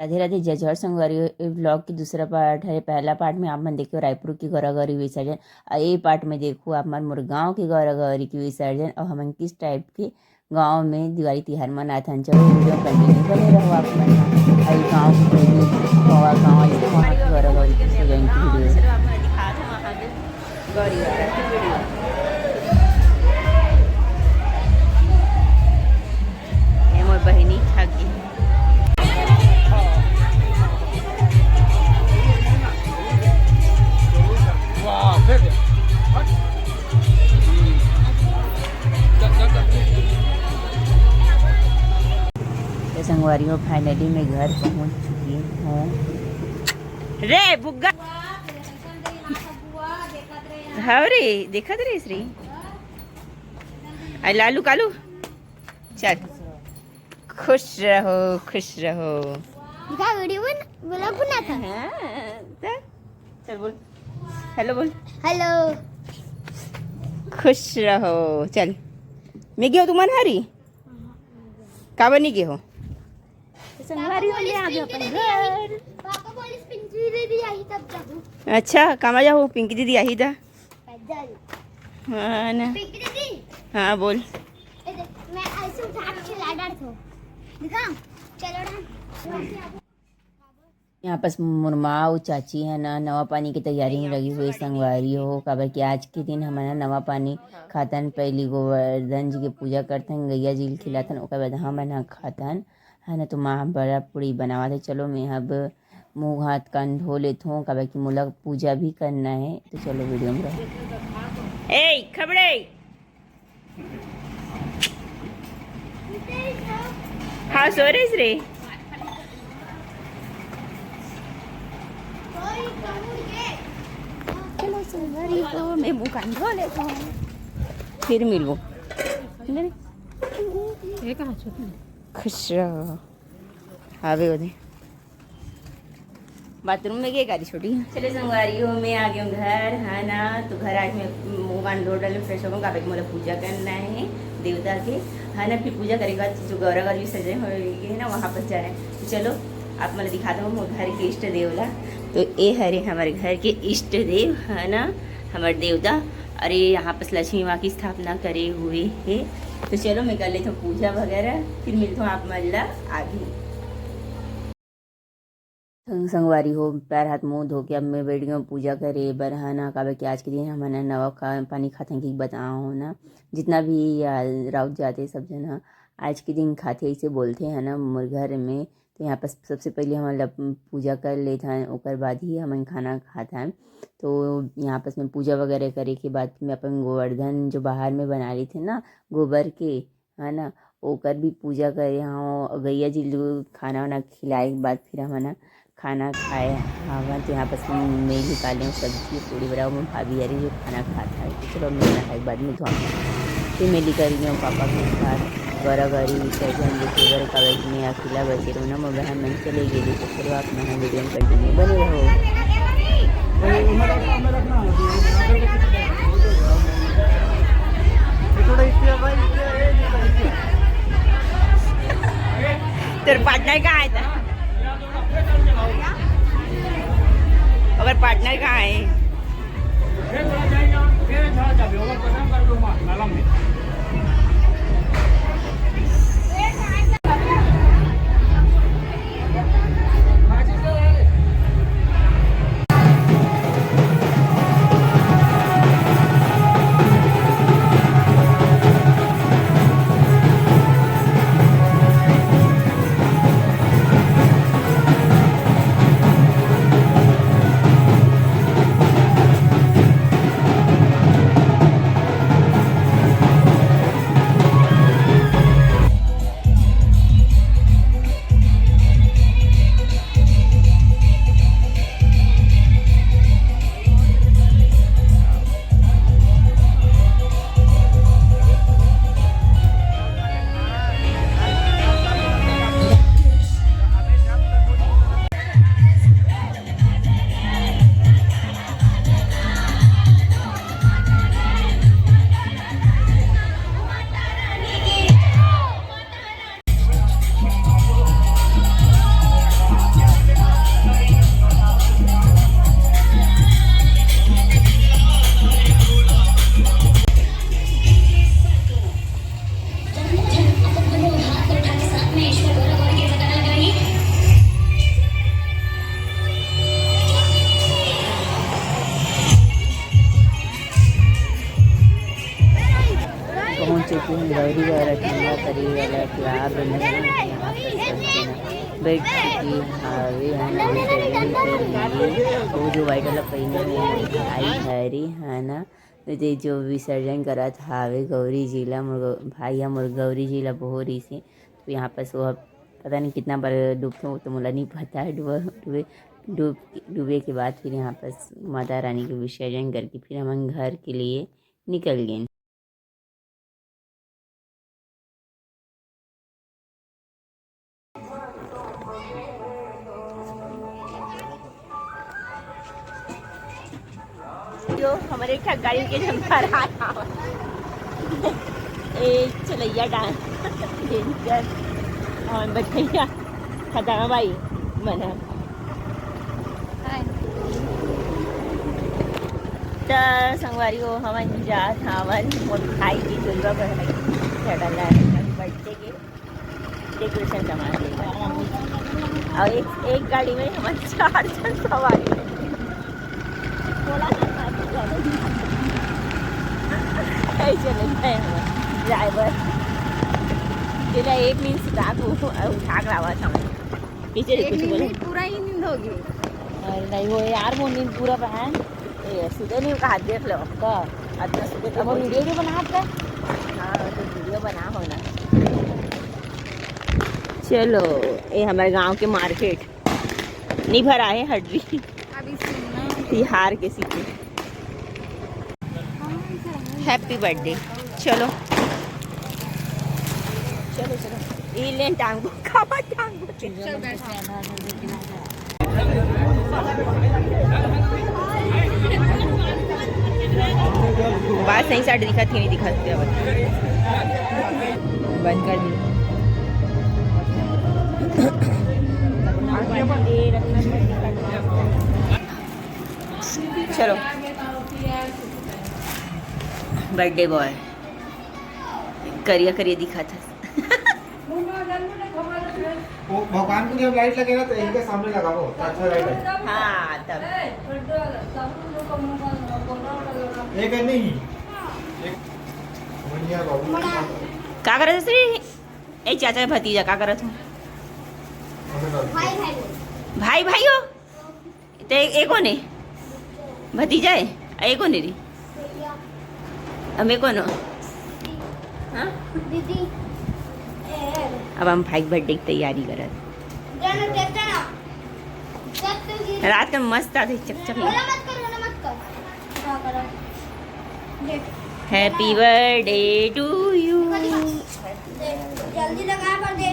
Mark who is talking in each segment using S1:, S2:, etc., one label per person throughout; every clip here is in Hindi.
S1: राधे राधे जय जोहर संगवारी व्लॉग की दूसरा पार्ट है। पहला पार्ट में आप मन देखो रायपुर की गौरागौरी विसर्जन और ये पार्ट में देखो आप मन मोर गाँव की गौरागौरी की विसर्जन और हम किस टाइप के गांव में दिवाली तिहार मनाते हैं। चलो वीडियो कंटिन्यू बने रहो आप मन और गाँव की गौरागौरी की विसर्जन की वीडियो मोर बहिनी छागी संगवारियों फाइनली मैं घर पहुंच चुकी हूँ। रे बुग्गा हाँ रे देखा रे श्री आई लालू कालू चल खुश रहो खुश रहो। चल बोल हेलो बोल
S2: हेलो
S1: खुश रहो। चल मैं गयो तुम हरी का बनी गए हो अच्छा कामा जाओ पिंकी दीदी आई था हाँ ना हाँ बोल यहाँ पर मुरमाओ चाची है ना नवा पानी की तैयारी में लगी हुई संगवारी हो काबर कि आज के दिन हमारा नवा पानी खातन पहली गोवर्धन जी की पूजा करतन गैया जी खिलातन ओकर बाद हम खातन है ना तो माँ बड़ा पूरी बनावा थे। चलो मैं अब मुँह हाथ कान धो लेता हूँ काबर कि मुला पूजा भी करना है तो चलो वीडियो में रहो। ए खबड़े हाँ सो रही रे चलो संगवारी को मैं मुँह कान धो लेता हूँ फिर मिलूँ खुश रहो। आवे ओदे बाथरूम में गए गाड़ी छोटी चले संगवारी हो मैं आ गई हूँ घर है ना तो घर आज मैं मुँह कान धो डालूँ फ्रेश होगा काबे मुझे पूजा करना है देवता के है ना फिर पूजा करेगा जो गौरागौरी सजे हुए है ना वहाँ पर जा रहे हैं तो चलो आप मैं दिखा दो मोर घर के इष्ट देवला तो ये हरे हमारे घर के इष्ट देव है ना हमारे देवता अरे यहाँ पर लक्ष्मी माँ की स्थापना करे हुए है तो चलो मैं कर लेती हूँ पूजा वगैरह फिर मिलता हूँ आप मतलब आगे संगवारी हो पैर हाथ मुंह धो के अब मैं बैठ गई पूजा करे बरहाना काबे कि आज के दिन हमारा नवा पानी खाते हैं कि बताओ ना जितना भी राउत जाते सब जना आज के दिन खाते ऐसे बोलते हैं ना मोर घर में तो यहाँ पर सबसे पहले हम पूजा कर लेते हैं ओकर बाद ही हम खाना खाता है। तो यहाँ पर मैं पूजा वगैरह करे के बाद में अपन गोवर्धन जो बाहर में बना रही थे ना गोबर के है ना ओकर भी पूजा करे यहाँ गैया जी खाना वाना खिलाए के बाद फिर हम ना खाना खाए हाँ तो यहाँ पर मैं निकाले हूँ सब्जी पूरी बनाओ मैं भाभी यारी जो खाना खाता है तो चलो मैं खाने के बाद में धो फिर मैं निकल गई हूँ पापा के साथ गौरागौरी विसर्जन देखिए कागज में अकेला बचे रहो ना मैं बहन मन चले गई तो चलो आप मैं वीडियो में कंटिन्यू बने रहो। तेरे पार्टनर कहाँ है था अगर पार्टनर कहाँ है बर्थडे वाला क्लब बैठ चुकी हावे है ना वो जो वाइट वाला पहिने में आई हरी है ना तो जो विसर्जन करा था हावे गौरी जिला भाई मोर गौरी जिला बोहरी से तो यहाँ पर वो पता नहीं कितना बार डूबते हो तो मुला नहीं पता है डूबे के बाद फिर यहाँ पर माता रानी के विसर्जन करके फिर हम घर के लिए निकल गए। जो हमारे गाड़ी के जंपर एक चलैया डांस और बचैया खतरा भाई मना संगवारी हो हमन जात हवन मोर भाई की दुर्गा चढ़ला बर्थडे के डेकोरेशन सामान लेगा और एक गाड़ी में हम 4 जन सवारी चले गए ड्राइवर जिला एक नींद उठा लावा था पीछे कुछ बोले पूरा ही नींद होगी अरे नहीं वो यार वो नींद पूरा बहन सीधे नहीं का हाथ देख लो का अच्छा सीधे तो वो वीडियो भी बना आपका हाँ तो वीडियो बना हो ना। चलो ये हमारे गांव के मार्केट नहीं भरा है हड्डी अभी तिहार के सीखे हैप्पी बर्थडे। चलो चलो चलो ये लें टांगो खावा टांगो बात सही साइड दिखा थी नहीं दिखाते बंद कर दी। चलो बर्थडे बॉय करिया करिया दिखा था
S2: वो भगवान को जब लाइट लगेगा तो इनके सामने लगाओ अच्छा लाइट है।
S1: हाँ तब
S2: एक है नहीं एक मनिया बाबू
S1: क्या कर रहे थे ए चाचा भतीजा क्या कर रहे थे भाई भाई हो तो एक ने भतीजा है एक ने री हमें कौन हो हाँ दीदी अब हम भाई बर्थडे की तैयारी कर रात का मस्त आते चकचक हैप्पी बर्थडे टू यू जल्दी लगा कर दे।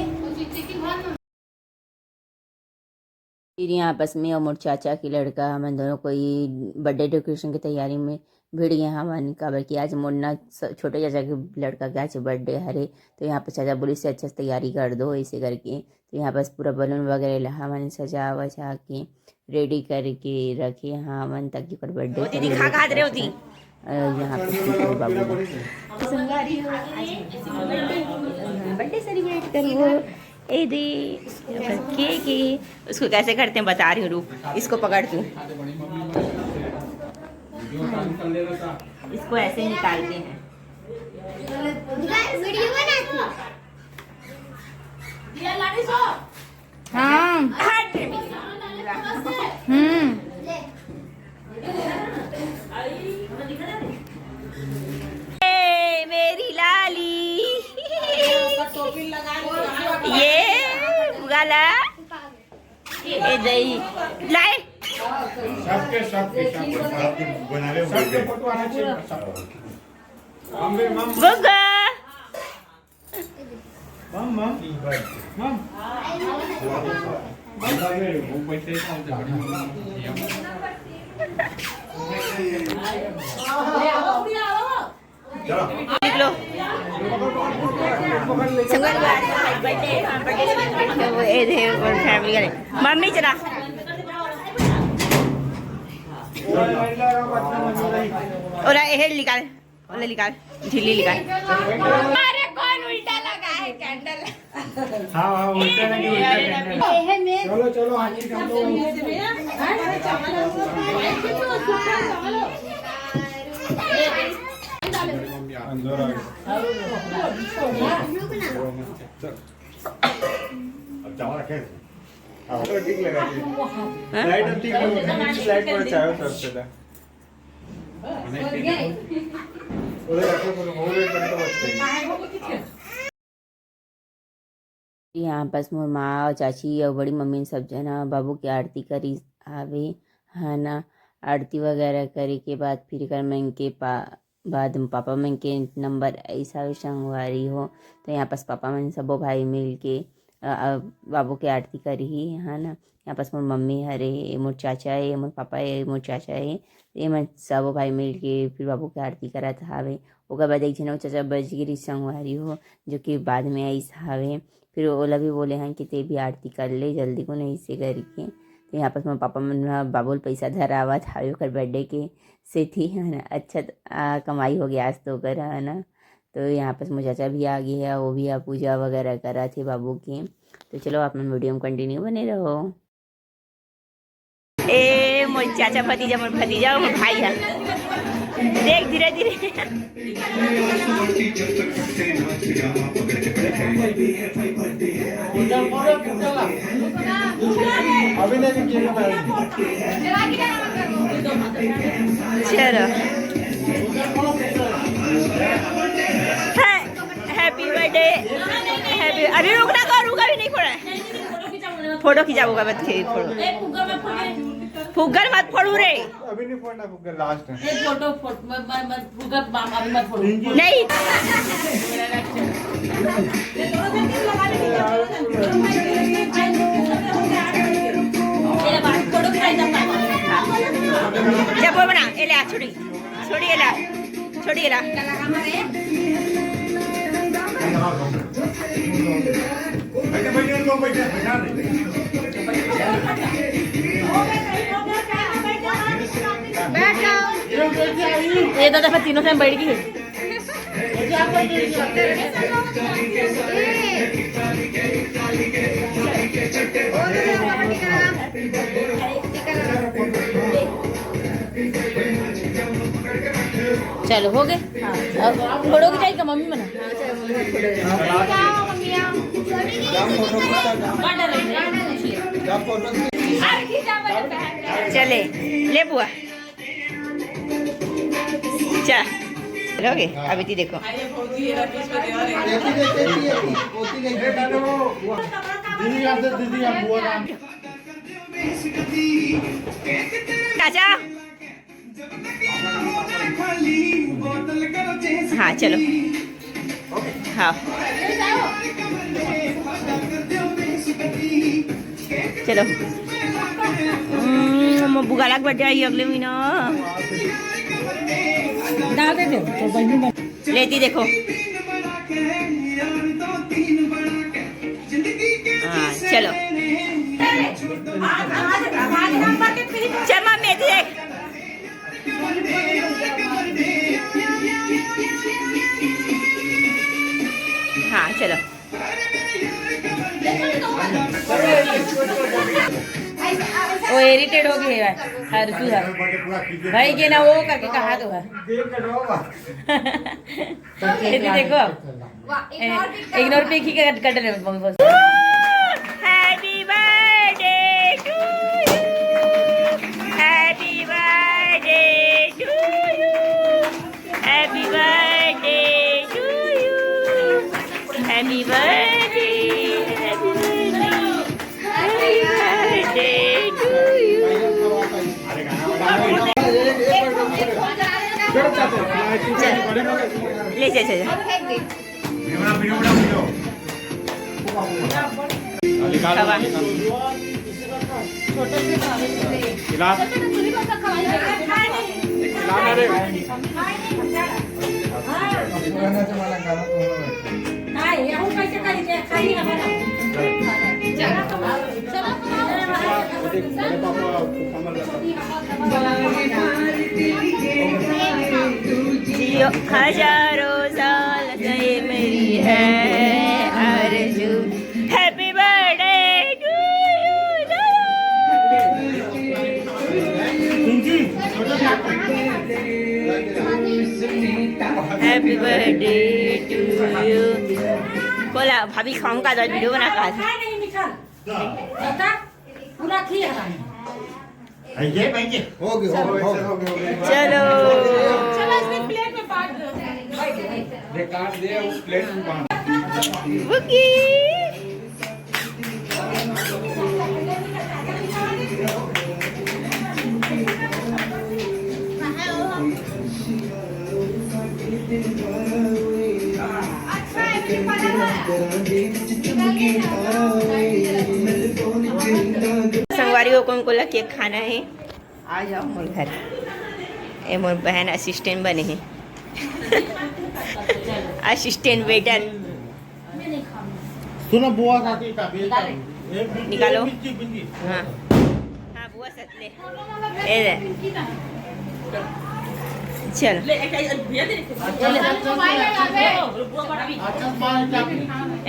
S1: फिर यहाँ आपस में और मोर चाचा की लड़का हम दोनों कोई बर्थडे डेकोरेशन की तैयारी में भिड़ गए हमन काबर कि आज मोरना छोटे चाचा के लड़का के आज बर्थडे हरे तो यहाँ पर चाचा बोली से अच्छा तैयारी कर दो ऐसे करके तो यहाँ पर पूरा बलून वगैरह हमन सजा वजा के रेडी करके रखे हमन ताकि पर बर्थडे यहाँ पर बाबू बर्थडे सेलिब्रेट करो ए दे केक उसको कैसे करते हैं बता रही हूँ रूप इसको पकड़ तू इसको ऐसे निकालते हैं हाँ मेरी लाली ये गाला ये दही लाए सबके बनावे फोटो आना चाहिए गुग्गा मम निकलो फैमिली मम्मी चला और ये निकाल और निकाल झिल्ली निकाल अरे कौन उल्टा लगा है कैंडल
S2: हाँ हाँ उल्टा नहीं उल्टा कैंडल चलो चलो हाथी कर दो जोर आ गया अब जाओ रखे तो ठीक लगा लाइट अब ठीक है लाइट पर चाहे सब से था उधर रखो पर वो रेट पर तो बचते
S1: यहाँ बस मोर माँ और चाची और बड़ी मम्मी सब जना बाबू की आरती करी आवे है ना। आरती वगैरह करे के बाद फिर कर मैं के बाद पापा मन के नंबर ऐसा संगवारी हो तो यहाँ पास पापा मन सबो भाई मिल के बाबू के आरती करी ही है ना। यहाँ पास मोर मम्मी हरे मोर चाचा है मोर पापा है मोर चाचा है ये मैं सबो भाई मिल के फिर बाबू के आरती करत हावे। ओकर बाद एक झन चाचा बजगिरी संगवारी हो जो कि बाद में ऐस हावे। फिर ओला भी बोले हैं कि ते भी आरती कर ले जल्दी को नहीं से करके। तो यहाँ पर मोर पापा मन बाबुल पैसा धरावत हावे ओकर बर्थडे के से थी है ना। अच्छा कमाई हो गया आज तो ओकर है ना। तो यहाँ पर मोर चाचा भी आ गए है वो भी पूजा वगैरह करा थे बाबू की। तो चलो आप वीडियो में कंटिन्यू बने रहो। ए मोर चाचा भतीजा मोर भाई है देख धीरे धीरे चलो हैप्पी बर्थडे हैप्पी अभी रुका भी नहीं फोड़ा फोटो खिंचाऊंगा मत फुग्गर मत फोड़ू रे
S2: अभी नहीं फोड़ना फुग्गर लास्ट है
S3: फोटो फुग्गर अभी मत फोड़ू
S1: नहीं जब वो बना एला छोड़ी एला
S3: ये तो दफा तीनों टाइम बैठ गई चलो हो गए फोटो की चाहिए मम्मी मना
S1: चले ले बुआ चलोगे अभी ती देखो चाचा हाँ चलो हाँ चलो बुगालाक बर्थडे आई अगले महीना लेती देखो हाँ चलो चल मम्मी देख हाँ चलो
S3: वो इरिटेट हो गई है हर भाई के ना वो करके कहा तो है देखो इग्नोर पे की कट रहे मम्मी बस
S1: happy birthday to you happy birthday to you happy birthday to you happy birthday ले चल हजारों साल गए मेरी है आरज़ू happy birthday to you happy birthday to you. बोला भाभी खाऊंगा तो वीडियो बना का
S3: पूरा खी है
S2: हो गया
S1: चलो
S3: इसमें प्लेट में बांट दो
S2: काट दे उस प्लेट में बांध
S1: बुकी संगवारियों को उनको केक खाना है। आ जाओ मोर घर। ए मोर बहन असिस्टेंट बने हैं असिस्टेंट वेटर।
S2: सुनो बुआ काकी
S1: निकालो। हाँ हाँ बुआ सतले ए ले चलो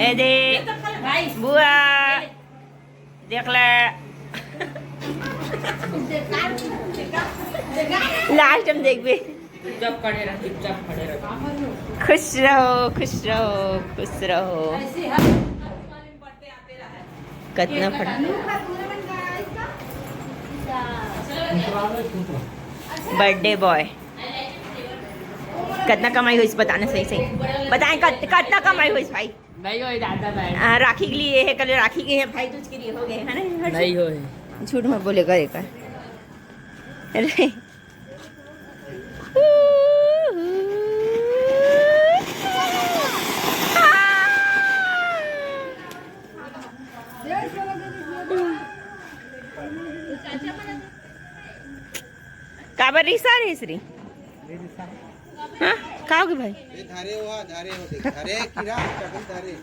S1: ए दे बुआ देख ले लास्ट हम देख भी
S3: चुपचाप खड़े रहो
S1: खुश रहो खुश रहो खुश रहो। कितना फटा बर्थडे बॉय कितना कमाई हुई बताना सही सही बताएं कितना कमाई हुई भाई।
S3: नहीं हो दादा भाई
S1: राखी के लिए है कल राखी के है भाई तुझ के लिए हो गए है ना
S3: नहीं हो
S1: झूठ मत बोलेगा एक अरे काबर रिसा रे श्री हाँ खाओगे भाई
S2: धारे हो धारे कीड़ा चकन धारे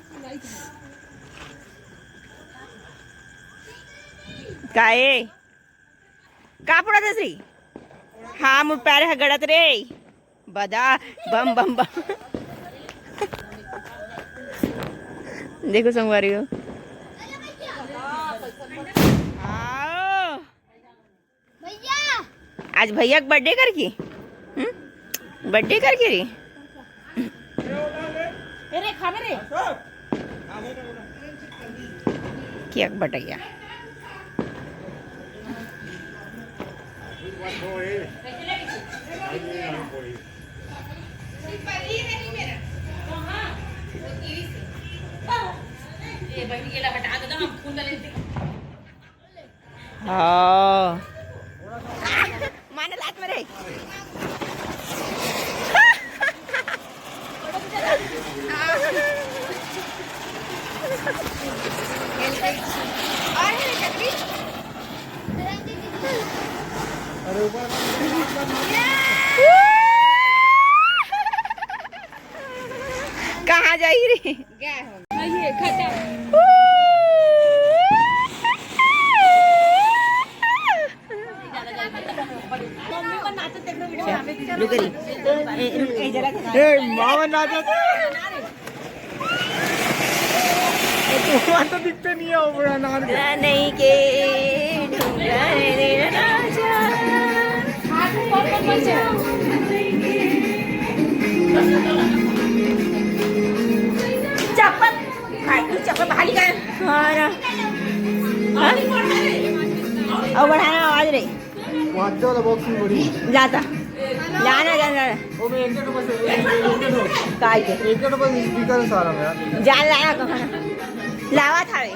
S1: काए का पड़ा था श्री हाँ मुझ पैर है गड़त रे बदा बम बम बम देखो संगवारी हो आज भैया का बर्थडे करके बर्थडे करके रे
S3: अरे खावे रे
S1: क्या बटैया हाँ माना लात में रे कहाँ जाई रे
S2: मामा नाचा तो दिखते नहीं है बड़ा नान
S1: नहीं के चप्पल चप्पल भाली का और बढ़ाना आवाज रे
S2: वाद्य वाला बॉक्स में बड़ी
S1: जाता जाना जाना
S2: वो में एक बस
S1: काय के
S2: एक बस स्पीकर सारा में यार
S1: जान लाया कहाँ लावा था रे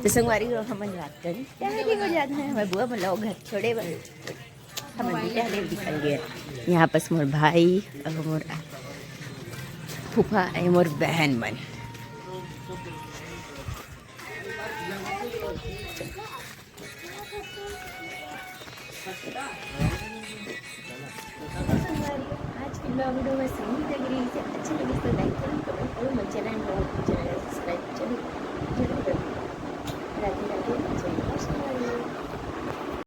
S1: तो संगवारी लोग हम बात करें टहली हो जाता है हमारे बुआ बोला घर छोड़े हम टहले दिखाई गए यहाँ पर मोर भाई और मोर फूफा मोर बहन बन आज की ब्लॉग वीडियो में सही लग रही है, अच्छी लगी तो लाइक करो, कमेंट करो, मेरे चैनल को सब्सक्राइब जरूर करो। राधे राधे, जय